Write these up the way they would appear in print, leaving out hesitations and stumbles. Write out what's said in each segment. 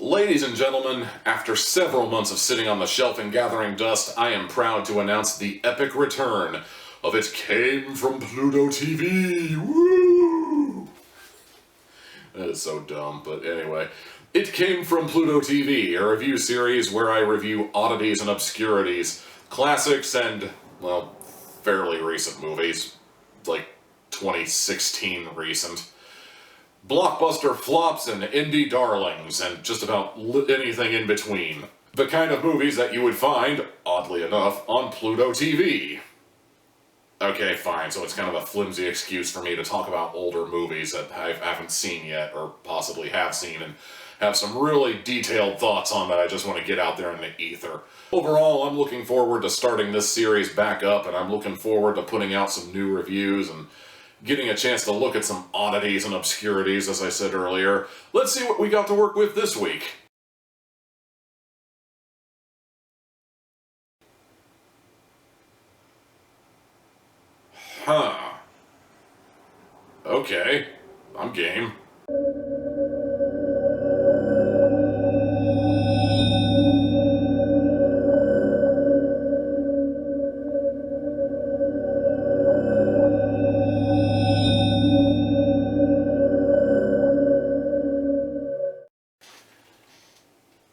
Ladies and gentlemen, after several months of sitting on the shelf and gathering dust, I am proud to announce the epic return of It Came From Pluto TV. Woo! That is so dumb, but anyway. It Came From Pluto TV, a review series where I review oddities and obscurities, classics and, well, fairly recent movies, like 2016 recent. Blockbuster flops and indie darlings, and just about anything in between. The kind of movies that you would find, oddly enough, on Pluto TV. Okay, fine, so it's kind of a flimsy excuse for me to talk about older movies that I haven't seen yet, or possibly have seen, and have some really detailed thoughts on that I just want to get out there in the ether. Overall, I'm looking forward to starting this series back up, and I'm looking forward to putting out some new reviews and getting a chance to look at some oddities and obscurities, as I said earlier. Let's see what we got to work with this week. Huh. Okay. I'm game.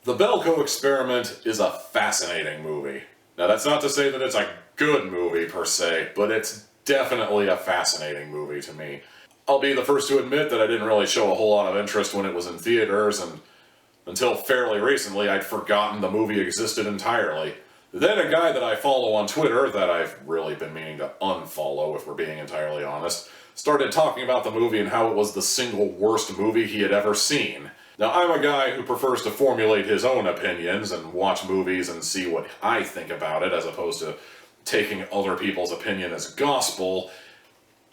The Belko Experiment is a fascinating movie. Now, that's not to say that it's a good movie per se, but it's definitely a fascinating movie to me. I'll be the first to admit that I didn't really show a whole lot of interest when it was in theaters, and until fairly recently I'd forgotten the movie existed entirely. Then a guy that I follow on Twitter, that I've really been meaning to unfollow if we're being entirely honest, started talking about the movie and how it was the single worst movie he had ever seen. Now, I'm a guy who prefers to formulate his own opinions and watch movies and see what I think about it, as opposed to taking other people's opinion as gospel.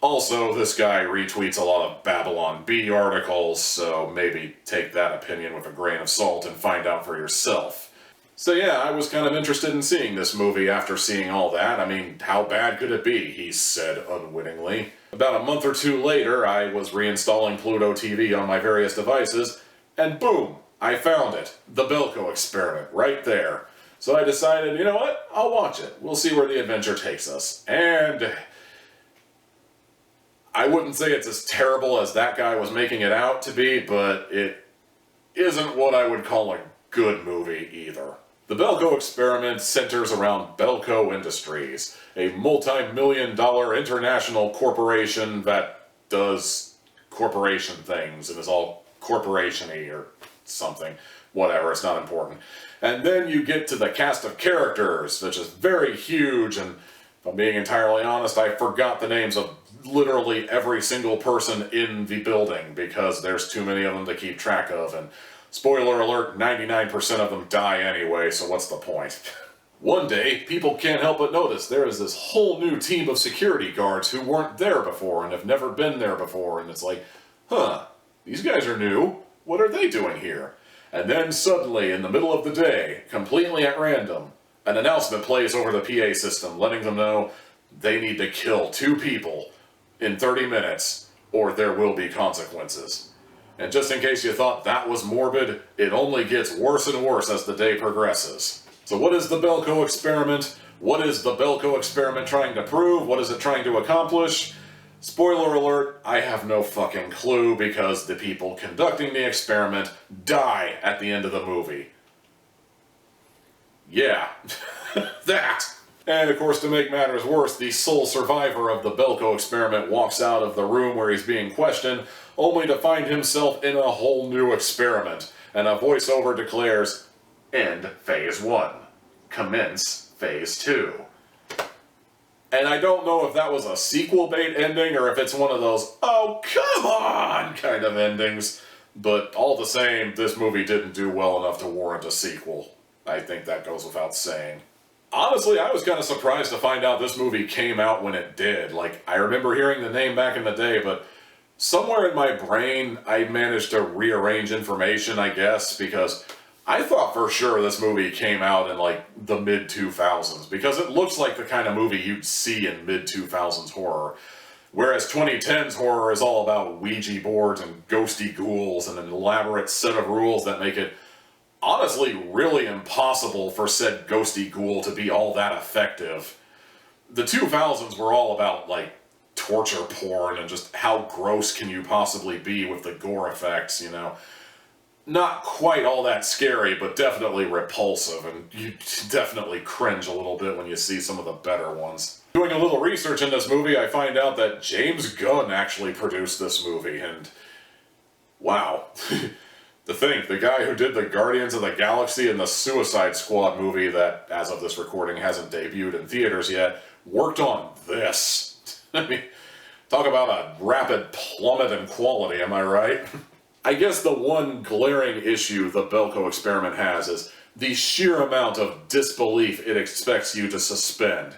Also, this guy retweets a lot of Babylon Bee articles, so maybe take that opinion with a grain of salt and find out for yourself. So yeah, I was kind of interested in seeing this movie after seeing all that. I mean, how bad could it be, he said unwittingly. About a month or two later, I was reinstalling Pluto TV on my various devices, and boom, I found it. The Belko Experiment, right there. So I decided, you know what, I'll watch it. We'll see where the adventure takes us. And I wouldn't say it's as terrible as that guy was making it out to be, but it isn't what I would call a good movie either. The Belko Experiment centers around Belko Industries, a multi-million-dollar international corporation that does corporation things and is all corporation-y or something. Whatever, it's not important. And then you get to the cast of characters, which is very huge, and if I'm being entirely honest, I forgot the names of literally every single person in the building because there's too many of them to keep track of, and spoiler alert, 99% of them die anyway, so what's the point? One day, people can't help but notice there is this whole new team of security guards who weren't there before and have never been there before, and it's like, huh, these guys are new. What are they doing here? And then suddenly, in the middle of the day, completely at random, an announcement plays over the PA system, letting them know they need to kill 2 people in 30 minutes, or there will be consequences. And just in case you thought that was morbid, it only gets worse and worse as the day progresses. So what is the Belko Experiment? What is the Belko Experiment trying to prove? What is it trying to accomplish? Spoiler alert, I have no fucking clue because the people conducting the experiment die at the end of the movie. Yeah, that. And of course, to make matters worse, the sole survivor of the Belko Experiment walks out of the room where he's being questioned, only to find himself in a whole new experiment. And a voiceover declares, "End Phase 1. Commence Phase 2. And I don't know if that was a sequel bait ending or if it's one of those, oh, come on, kind of endings. But all the same, this movie didn't do well enough to warrant a sequel. I think that goes without saying. Honestly, I was kind of surprised to find out this movie came out when it did. Like, I remember hearing the name back in the day, but somewhere in my brain, I managed to rearrange information, I guess, because I thought for sure this movie came out in, like, the mid-2000s, because it looks like the kind of movie you'd see in mid-2000s horror. Whereas 2010's horror is all about Ouija boards and ghosty ghouls and an elaborate set of rules that make it honestly really impossible for said ghosty ghoul to be all that effective. The 2000s were all about, like, torture porn and just how gross can you possibly be with the gore effects, you know. Not quite all that scary, but definitely repulsive, and you definitely cringe a little bit when you see some of the better ones. Doing a little research in this movie, I find out that James Gunn actually produced this movie, and wow. The guy who did the Guardians of the Galaxy and the Suicide Squad movie that, as of this recording, hasn't debuted in theaters yet, worked on this. I mean, talk about a rapid plummet in quality, am I right? I guess the one glaring issue the Belko Experiment has is the sheer amount of disbelief it expects you to suspend.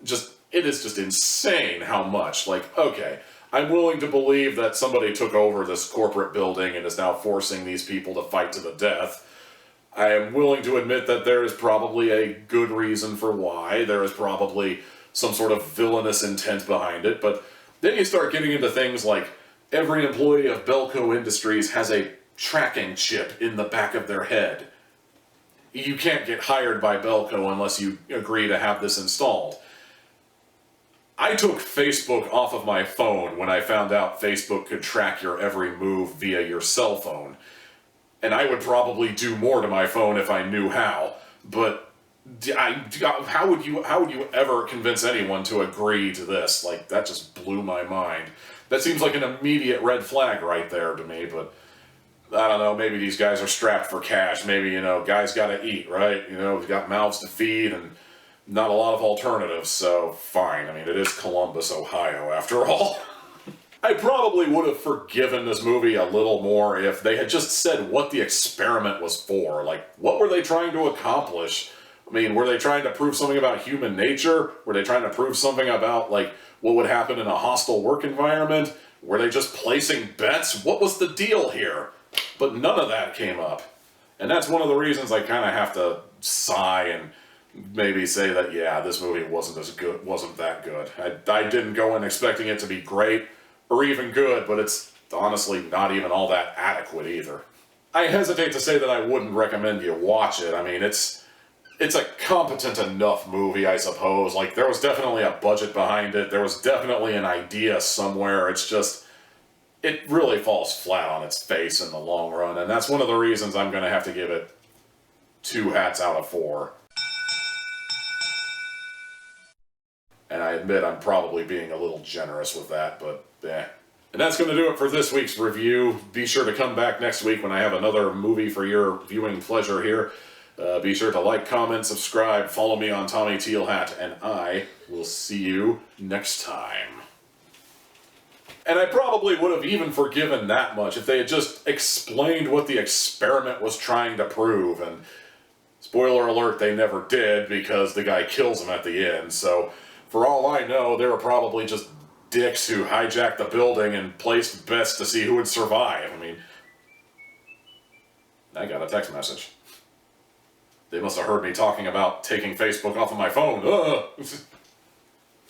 It is just insane how much. Like, okay, I'm willing to believe that somebody took over this corporate building and is now forcing these people to fight to the death. I am willing to admit that there is probably a good reason for why. There is probably some sort of villainous intent behind it, but then you start getting into things like every employee of Belko Industries has a tracking chip in the back of their head. You can't get hired by Belko unless you agree to have this installed. I took Facebook off of my phone when I found out Facebook could track your every move via your cell phone. And I would probably do more to my phone if I knew how, but how would you ever convince anyone to agree to this? Like, that just blew my mind. That seems like an immediate red flag right there to me, but I don't know, maybe these guys are strapped for cash. Maybe, you know, guys gotta eat, right? You know, we've got mouths to feed and not a lot of alternatives, so fine. I mean, it is Columbus, Ohio, after all. I probably would have forgiven this movie a little more if they had just said what the experiment was for. Like, what were they trying to accomplish? I mean, were they trying to prove something about human nature? Were they trying to prove something about, like, what would happen in a hostile work environment? Were they just placing bets? What was the deal here? But none of that came up. And that's one of the reasons I kind of have to sigh and maybe say that, yeah, this movie wasn't that good. I didn't go in expecting it to be great or even good, but it's honestly not even all that adequate either. I hesitate to say that I wouldn't recommend you watch it. I mean, it's a competent enough movie, I suppose. Like, there was definitely a budget behind it. There was definitely an idea somewhere. It's just, it really falls flat on its face in the long run, and that's one of the reasons I'm going to have to give it 2 hats out of 4. And I admit I'm probably being a little generous with that, but eh. And that's going to do it for this week's review. Be sure to come back next week when I have another movie for your viewing pleasure here. Be sure to like, comment, subscribe, follow me on Tommy Tealhat, and I will see you next time. And I probably would have even forgiven that much if they had just explained what the experiment was trying to prove, and spoiler alert, they never did because the guy kills him at the end, so for all I know, they were probably just dicks who hijacked the building and placed bets to see who would survive. I mean, I got a text message. They must have heard me talking about taking Facebook off of my phone. Ugh.